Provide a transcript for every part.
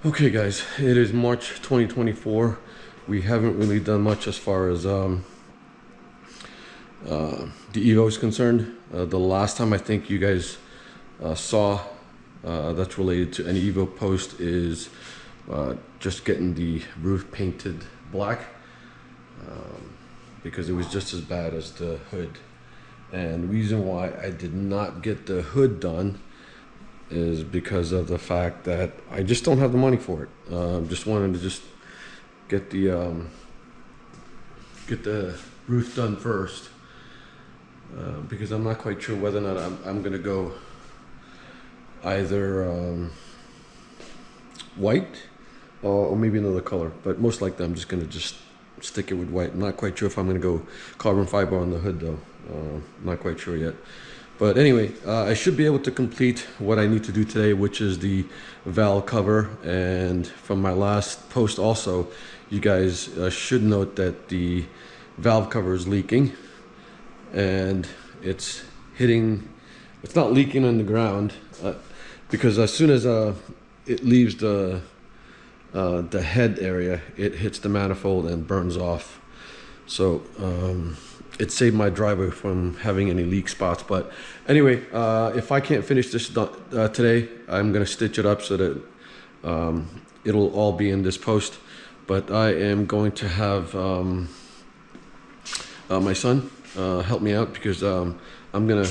Okay guys, it is March 2024. We haven't really done much as far as the Evo is concerned. The last time I think you guys saw that's related to an Evo post is just getting the roof painted black, because it was just as bad as the hood. And the reason why I did not get the hood done is because of the fact that I just don't have the money for it. Just wanted to just get the roof done first, because I'm not quite sure whether or not I'm gonna go either white or maybe another color, but most likely I'm just gonna stick it with white. I'm not quite sure if I'm gonna go carbon fiber on the hood though. Not quite sure yet. But anyway, I should be able to complete what I need to do today, which is the valve cover. And from my last post also, you guys should note that the valve cover is leaking, and it's not leaking on the ground, because as soon as it leaves the head area, it hits the manifold and burns off. So it saved my driveway from having any leak spots. But anyway, if I can't finish this today, I'm gonna stitch it up so that it'll all be in this post. But I am going to have my son help me out, because I'm gonna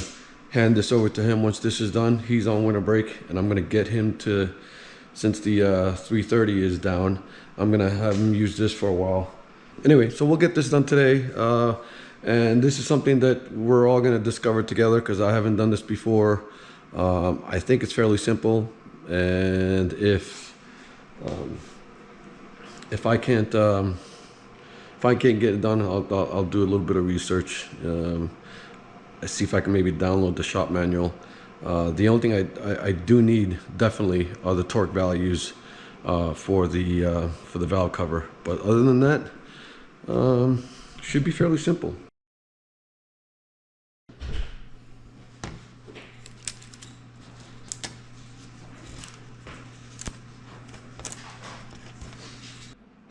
hand this over to him once this is done. He's on winter break, and I'm gonna get him to, since the 330 is down, I'm gonna have him use this for a while. Anyway, so we'll get this done today. And this is something that we're all going to discover together, because I haven't done this before. I think it's fairly simple, and if I can't get it done, I'll do a little bit of research. I see if I can maybe download the shop manual. The only thing I do need definitely are the torque values for the valve cover. But other than that, should be fairly simple.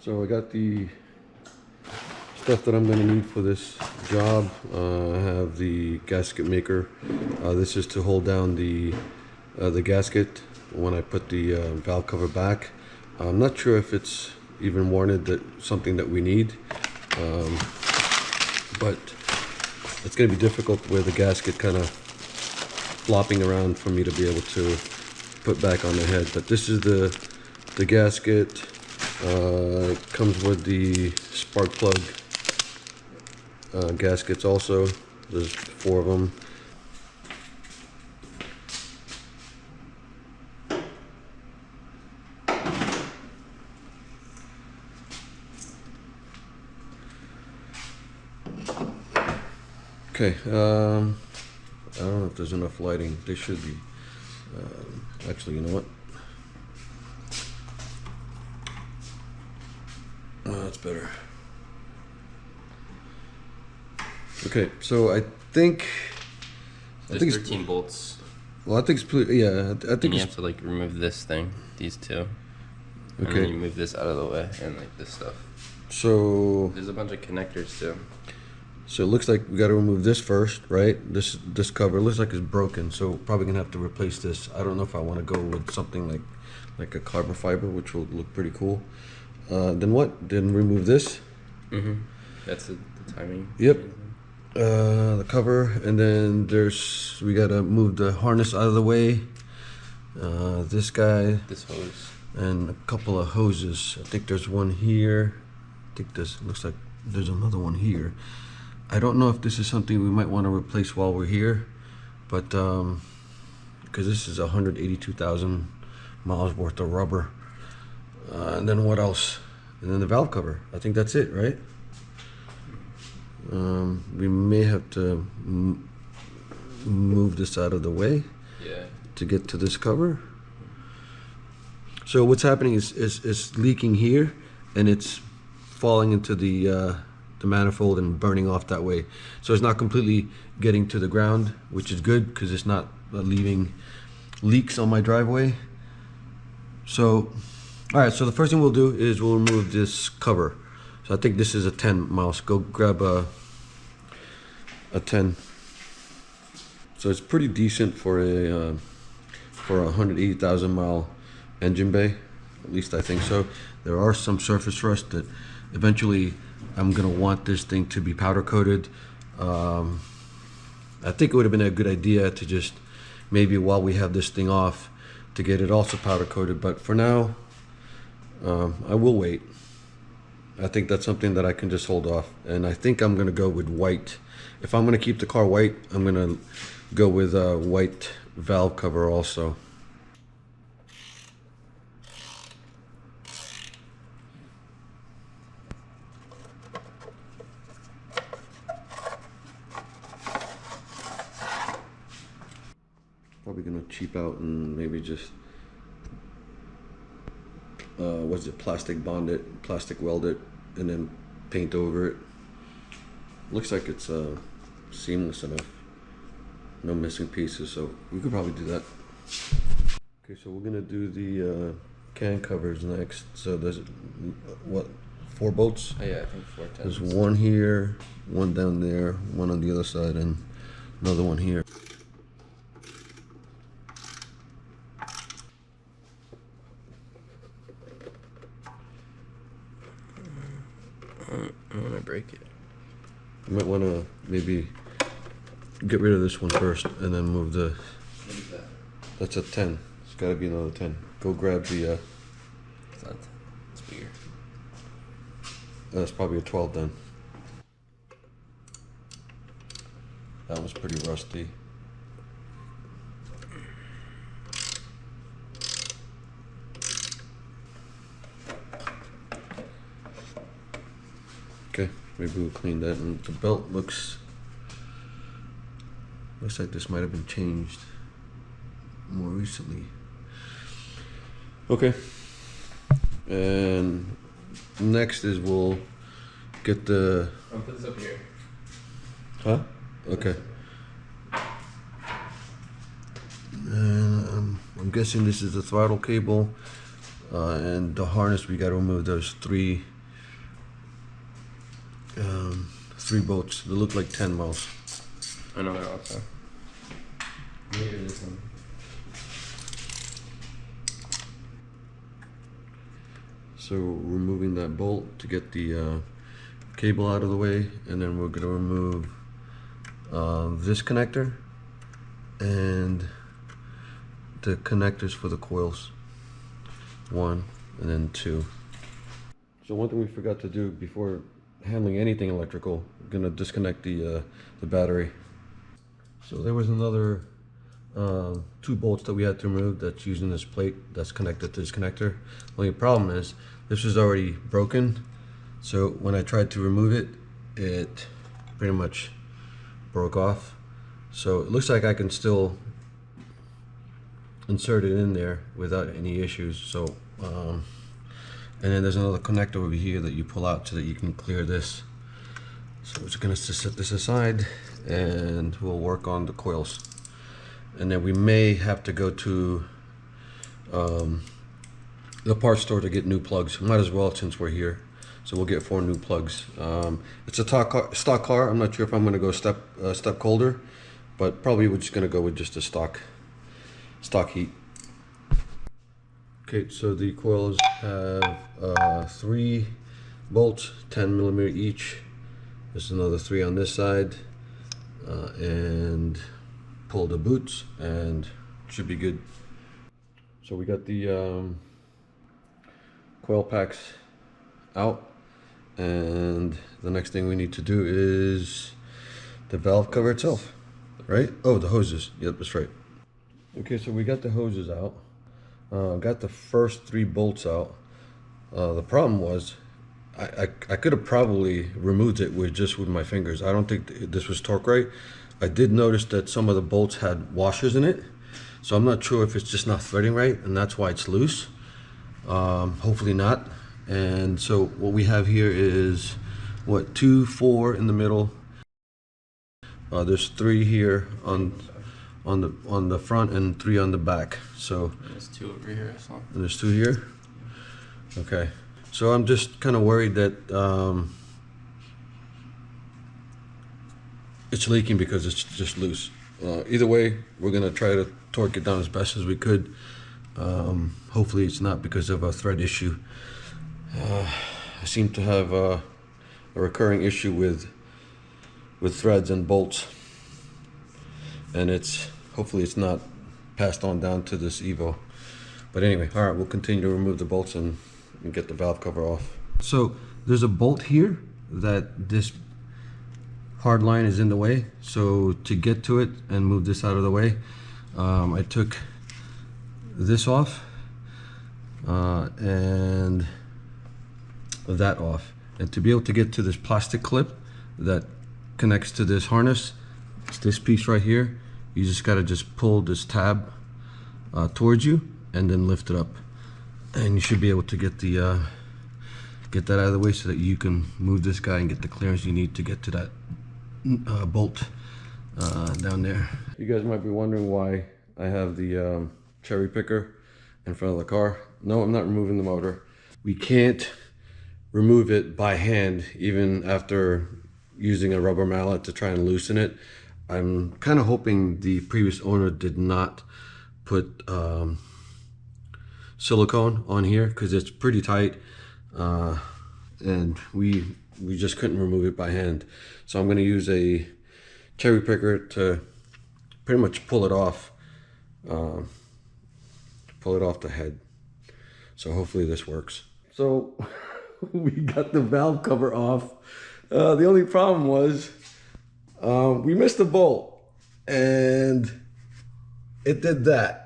So I got the stuff that I'm going to need for this job. I have the gasket maker. This is to hold down the gasket when I put the valve cover back. I'm not sure if it's even warranted that something that we need, but it's going to be difficult with the gasket kind of flopping around for me to be able to put back on the head. But this is the gasket. It comes with the spark plug gaskets also. There's 4 of them. Okay, I don't know if there's enough lighting. There should be. Actually, you know what? That's better. Okay, so I think there's 13 bolts. Well, I think it's yeah. I think you have to like remove this thing, these two. Okay. And then you move this out of the way, and like this stuff. So there's a bunch of connectors too. So it looks like we got to remove this first, right? This cover looks like it's broken, so probably gonna have to replace this. I don't know if I want to go with something like a carbon fiber, which will look pretty cool. Then what? Then remove this. That's the timing. Yep. The cover, and then we gotta move the harness out of the way. This guy. This hose. And a couple of hoses. I think there's one here. I think this looks like there's another one here. I don't know if this is something we might want to replace while we're here, but because this is 182,000 miles worth of rubber. And then what else? And then the valve cover. I think that's it, right? We may have to move this out of the way, yeah, to get to this cover. So what's happening is leaking here, and it's falling into the manifold and burning off that way. So it's not completely getting to the ground, which is good because it's not leaving leaks on my driveway. So All right, so the first thing we'll do is we'll remove this cover. So I think this is a 10 mouse. Go grab a 10. So it's pretty decent for a 180,000 mile engine bay. At least I think so. There are some surface rust that eventually I'm gonna want this thing to be powder coated. I think it would have been a good idea to just maybe while we have this thing off to get it also powder coated, but for now I will wait. I think that's something that I can just hold off, and I think I'm gonna go with white. If I'm gonna keep the car white, I'm gonna go with a white valve cover also. Probably gonna cheap out and maybe just what's it, plastic bond it, plastic weld it, and then paint over it. Looks like it's seamless enough, no missing pieces, so we could probably do that. Okay, so we're gonna do the can covers next. So there's what, 4 bolts? Oh yeah, I think 4 There's times. one here, one down there, one on the other side, and another one here. I'm gonna break it. You might want to maybe get rid of this one first and then move the... What is that? That's a 10. It's got to be another 10. Go grab the... It's not 10. It's bigger. That's probably a 12 then. That one's pretty rusty. Okay, maybe we'll clean that. And the belt looks like this might have been changed more recently. Okay. And next is we'll get the... I'll put this up here. Huh? Okay. And I'm guessing this is the throttle cable and the harness. We got to remove those three bolts. They look like 10 mils. I know they're also. Maybe this one. So removing that bolt to get the cable out of the way, and then we're going to remove this connector and the connectors for the coils. 1 and then 2. So one thing we forgot to do before handling anything electrical, we're going to disconnect the battery. So there was another 2 bolts that we had to remove that's using this plate that's connected to this connector. Only problem is this was already broken, so when I tried to remove it, it pretty much broke off. So it looks like I can still insert it in there without any issues. So and then there's another connector over here that you pull out so that you can clear this. So we're just gonna set this aside and we'll work on the coils. And then we may have to go to the parts store to get new plugs. Might as well since we're here. So we'll get 4 new plugs. It's a stock car. I'm not sure if I'm gonna go step colder, but probably we're just gonna go with just a stock heat. Okay, so the coils have 3 bolts, 10mm each. There's another 3 on this side, and pull the boots and should be good. So we got the coil packs out, and the next thing we need to do is the valve cover itself, right? Oh, the hoses. Yep, that's right. Okay, so we got the hoses out. Got the first 3 bolts out. The problem was I could have probably removed it with my fingers. I don't think this was torque right. I did notice that some of the bolts had washers in it, so I'm not sure if it's just not threading right and that's why it's loose. Hopefully not. And so what we have here is what, 2, 4 in the middle. There's 3 here on the front and 3 on the back. So There's 2 over here as well. and there's 2 here. Okay, so I'm just kind of worried that it's leaking because it's just loose. Either way, we're gonna try to torque it down as best as we could. Hopefully it's not because of a thread issue. I seem to have a recurring issue with threads and bolts, and hopefully it's not passed on down to this Evo. But anyway, all right, we'll continue to remove the bolts and get the valve cover off. So there's a bolt here that this hard line is in the way. So to get to it and move this out of the way, I took this off and that off. And to be able to get to this plastic clip that connects to this harness, it's this piece right here. You just gotta pull this tab towards you and then lift it up, and you should be able to get that out of the way so that you can move this guy and get the clearance you need to get to that bolt down there. You guys might be wondering why I have the cherry picker in front of the car. No, I'm not removing the motor. We can't remove it by hand even after using a rubber mallet to try and loosen it. I'm kind of hoping the previous owner did not put silicone on here because it's pretty tight, and we just couldn't remove it by hand. So I'm going to use a cherry picker to pretty much pull it off the head. So hopefully this works. So we got the valve cover off. The only problem was we missed a bolt, and it did that.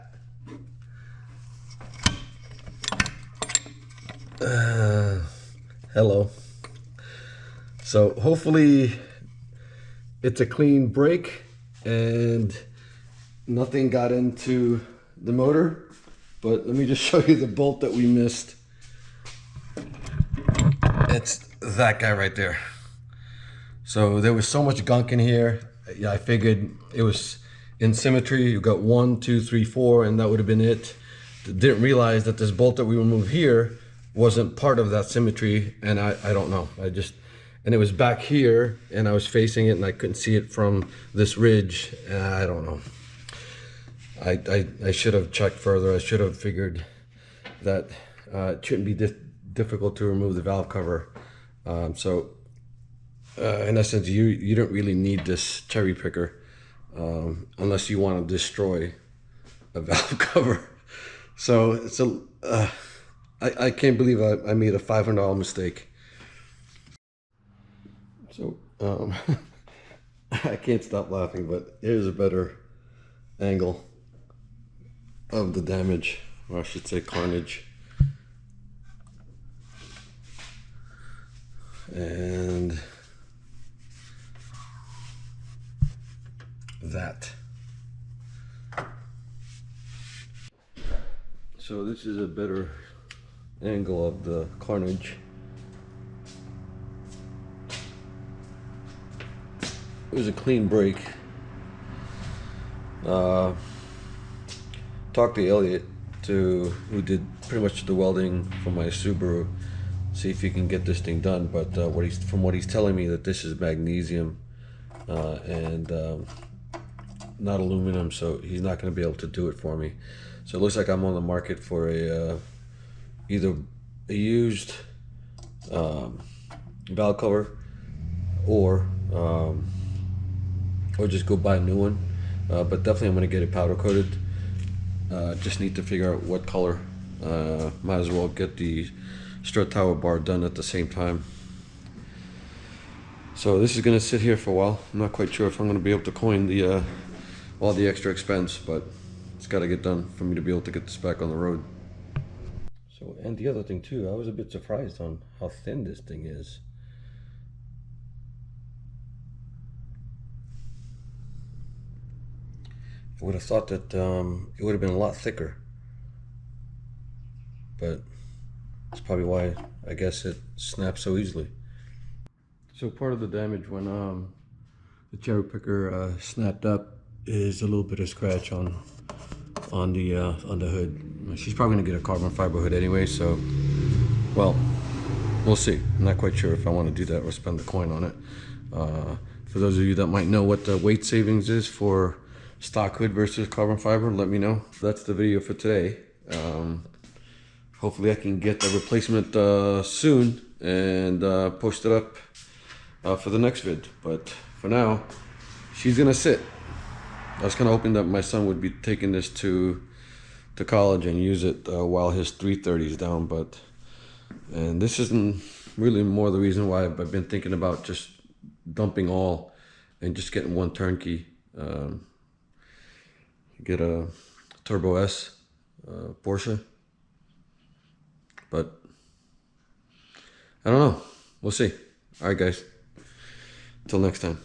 Hello. So hopefully it's a clean break and nothing got into the motor. But let me just show you the bolt that we missed. It's that guy right there. So there was so much gunk in here. Yeah, I figured it was in symmetry. You got 1, 2, 3, 4, and that would have been it. Didn't realize that this bolt that we removed here wasn't part of that symmetry, and I don't know. And it was back here, and I was facing it, and I couldn't see it from this ridge. And I don't know. I should have checked further. I should have figured that it shouldn't be difficult to remove the valve cover. In essence, you don't really need this cherry picker unless you want to destroy a valve cover. So it's I can't believe I made a $500 mistake. So I can't stop laughing, but here's a better angle of the damage, or I should say carnage. And that. So this is a better angle of the carnage. It was a clean break. Talked to Elliot, who did pretty much the welding for my Subaru, see if he can get this thing done. But from what he's telling me, that this is magnesium and not aluminum, so he's not going to be able to do it for me. So it looks like I'm on the market for either a used valve cover or just go buy a new one. But definitely I'm going to get it powder coated. Just need to figure out what color. Might as well get the strut tower bar done at the same time. So this is going to sit here for a while. I'm not quite sure if I'm going to be able to coin the all the extra expense, but it's got to get done for me to be able to get this back on the road. So, and the other thing too, I was a bit surprised on how thin this thing is. I would have thought that it would have been a lot thicker, but that's probably why I guess it snaps so easily. So part of the damage when the cherry picker snapped up is a little bit of scratch on the hood. She's probably gonna get a carbon fiber hood anyway, so Well, we'll see. I'm not quite sure if I want to do that or spend the coin on it. For those of you that might know what the weight savings is for stock hood versus carbon fiber, let me know. That's the video for today. Hopefully I can get the replacement soon and post it up for the next vid. But for now, she's gonna sit. I was kind of hoping that my son would be taking this to college and use it while his 330 is down, and this isn't really more the reason why I've been thinking about just dumping all and just getting one turnkey. Get a Turbo S Porsche, but I don't know. We'll see. All right, guys. Till next time.